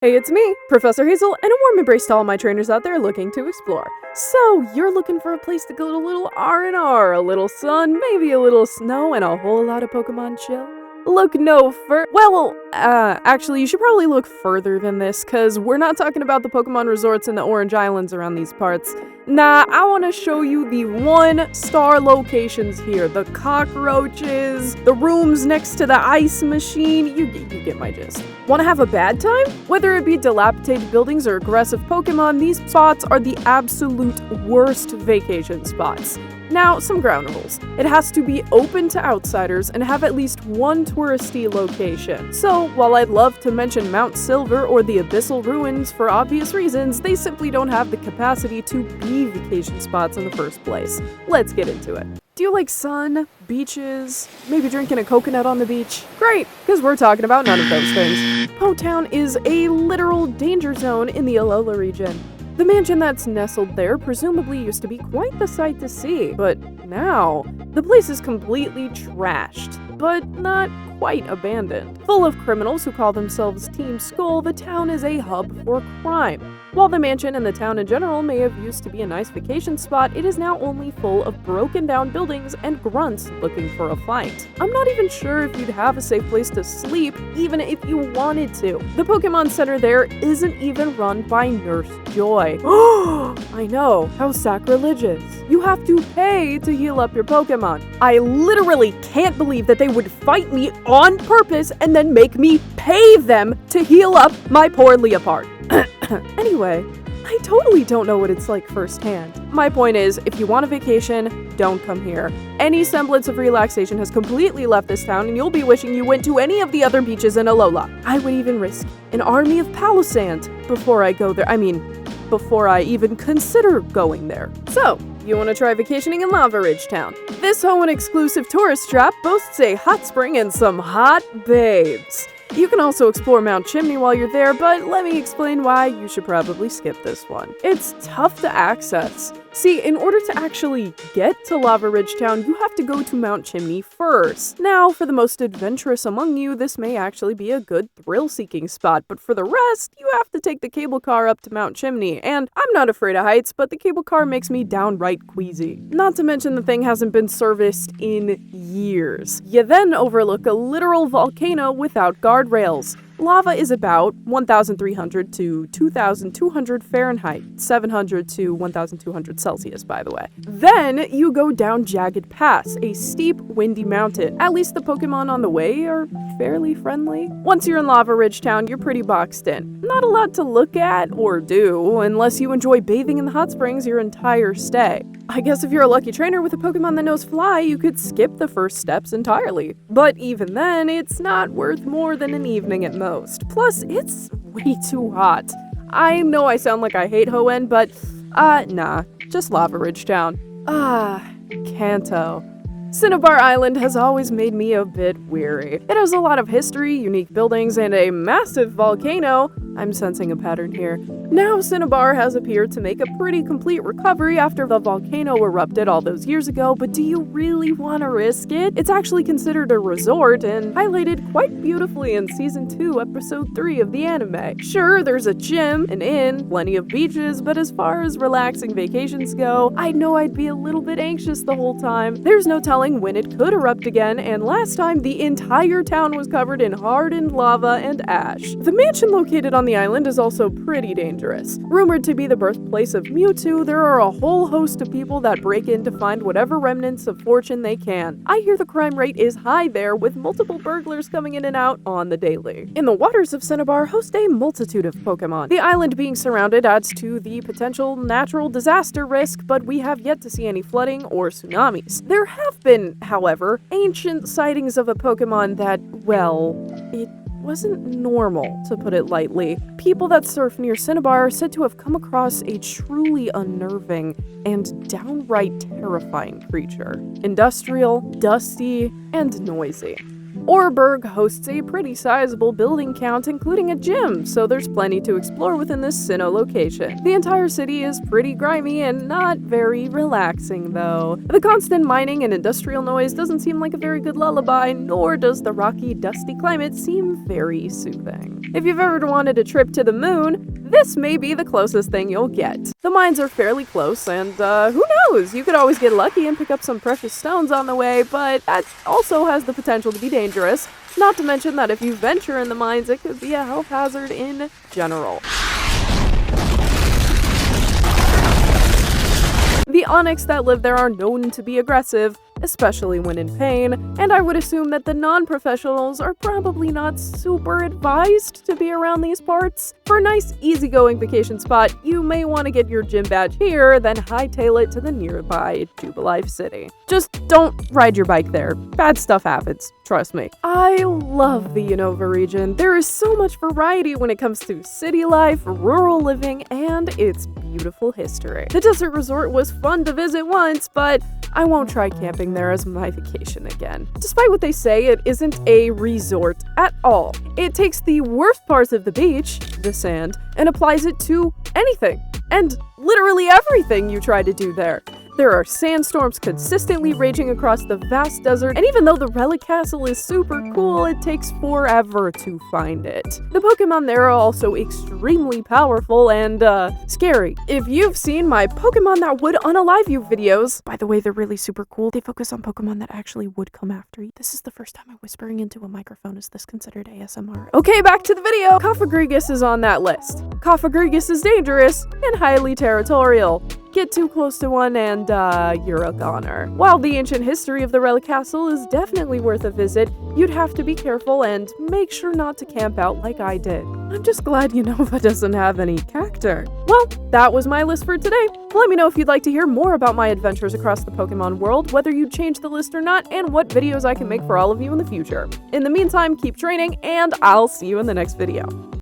Hey, it's me, Professor Hazel, and a warm embrace to all my trainers out there looking to explore. So, you're looking for a place to go to a little R&R, a little sun, maybe a little snow, and a whole lot of Pokemon chill? Look no actually, you should probably look further than this, cause we're not talking about the Pokemon resorts in the Orange Islands around these parts. Nah, I wanna show you the 1-star locations here. The cockroaches, the rooms next to the ice machine, you get my gist. Wanna have a bad time? Whether it be dilapidated buildings or aggressive Pokemon, these spots are the absolute worst vacation spots. Now, some ground rules. It has to be open to outsiders and have at least one touristy location. So, while I'd love to mention Mount Silver or the Abyssal Ruins for obvious reasons, they simply don't have the capacity to be vacation spots in the first place. Let's get into it. Do you like sun, beaches, maybe drinking a coconut on the beach? Great, because we're talking about none of those things. Po Town is a literal danger zone in the Alola region. The mansion that's nestled there presumably used to be quite the sight to see, but now, the place is completely trashed, but not quite abandoned. Full of criminals who call themselves Team Skull, the town is a hub for crime. While the mansion and the town in general may have used to be a nice vacation spot, it is now only full of broken down buildings and grunts looking for a fight. I'm not even sure if you'd have a safe place to sleep, even if you wanted to. The Pokemon Center there isn't even run by Nurse Joy. I know, how sacrilegious. You have to pay to heal up your Pokemon. I literally can't believe that they would fight me on purpose and then make me pay them to heal up my poor Leopard. Anyway, I totally don't know what it's like firsthand. My point is, if you want a vacation, don't come here. Any semblance of relaxation has completely left this town and you'll be wishing you went to any of the other beaches in Alola. I would even risk an army of Palossand before I go there. Before I even consider going there. So, you want to try vacationing in Lava Ridge Town? This Hoenn-exclusive tourist trap boasts a hot spring and some hot babes. You can also explore Mount Chimney while you're there, but let me explain why you should probably skip this one. It's tough to access. See, in order to actually get to Lava Ridge Town, you have to go to Mount Chimney first. Now, for the most adventurous among you, this may actually be a good thrill-seeking spot, but for the rest, you have to take the cable car up to Mount Chimney, and I'm not afraid of heights, but the cable car makes me downright queasy. Not to mention the thing hasn't been serviced in years. You then overlook a literal volcano without guardrails. Lava is about 1,300 to 2,200 Fahrenheit, 700 to 1,200 Celsius, by the way. Then you go down Jagged Pass, a steep, windy mountain. At least the Pokemon on the way are fairly friendly. Once you're in Lava Ridge Town, you're pretty boxed in. Not a lot to look at or do, unless you enjoy bathing in the hot springs your entire stay. I guess if you're a lucky trainer with a Pokemon that knows Fly, you could skip the first steps entirely. But even then, it's not worth more than an evening at most. Plus, it's way too hot. I know I sound like I hate Hoenn, but, nah, just Lava Ridge Town. Kanto. Cinnabar Island has always made me a bit weary. It has a lot of history, unique buildings, and a massive volcano. I'm sensing a pattern here. Now Cinnabar has appeared to make a pretty complete recovery after the volcano erupted all those years ago, but do you really want to risk it? It's actually considered a resort and highlighted quite beautifully in Season 2, Episode 3 of the anime. Sure, there's a gym, an inn, plenty of beaches, but as far as relaxing vacations go, I know I'd be a little bit anxious the whole time. There's no telling when it could erupt again, and last time the entire town was covered in hardened lava and ash. The mansion located on the island is also pretty dangerous. Rumored to be the birthplace of Mewtwo, there are a whole host of people that break in to find whatever remnants of fortune they can. I hear the crime rate is high there, with multiple burglars coming in and out on the daily. In the waters of Cinnabar host a multitude of Pokemon. The island being surrounded adds to the potential natural disaster risk, but we have yet to see any flooding or tsunamis. There have been, however, ancient sightings of a Pokemon that, well, it wasn't normal, to put it lightly. People that surf near Cinnabar are said to have come across a truly unnerving and downright terrifying creature. Industrial, dusty, and noisy. Oreburgh hosts a pretty sizable building count, including a gym, so there's plenty to explore within this Sinnoh location. The entire city is pretty grimy and not very relaxing, though. The constant mining and industrial noise doesn't seem like a very good lullaby, nor does the rocky, dusty climate seem very soothing. If you've ever wanted a trip to the moon, this may be the closest thing you'll get. The mines are fairly close, and who knows? You could always get lucky and pick up some precious stones on the way, but that also has the potential to be dangerous. Not to mention that if you venture in the mines, it could be a health hazard in general. The onyx that live there are known to be aggressive, especially when in pain, and I would assume that the non-professionals are probably not super advised to be around these parts. For a nice, easygoing vacation spot, you may want to get your gym badge here, then hightail it to the nearby Jubilife City. Just don't ride your bike there. Bad stuff happens, trust me. I love the Unova region. There is so much variety when it comes to city life, rural living, and its beautiful history. The desert resort was fun to visit once, but I won't try camping there as my vacation again. Despite what they say, it isn't a resort at all. It takes the worst parts of the beach, the sand, and applies it to anything and literally everything you try to do there. There are sandstorms consistently raging across the vast desert, and even though the Relic Castle is super cool, it takes forever to find it. The Pokémon there are also extremely powerful and, scary. If you've seen my Pokémon that would unalive you videos, by the way, they're really super cool. They focus on Pokémon that actually would come after you. This is the first time I'm whispering into a microphone. Is this considered ASMR? Okay, back to the video! Cofagrigus is on that list. Cofagrigus is dangerous and highly territorial. Get too close to one and, you're a goner. While the ancient history of the Relic Castle is definitely worth a visit, you'd have to be careful and make sure not to camp out like I did. I'm just glad Unova doesn't have any cactur. Well, that was my list for today. Let me know if you'd like to hear more about my adventures across the Pokemon world, whether you'd change the list or not, and what videos I can make for all of you in the future. In the meantime, keep training, and I'll see you in the next video.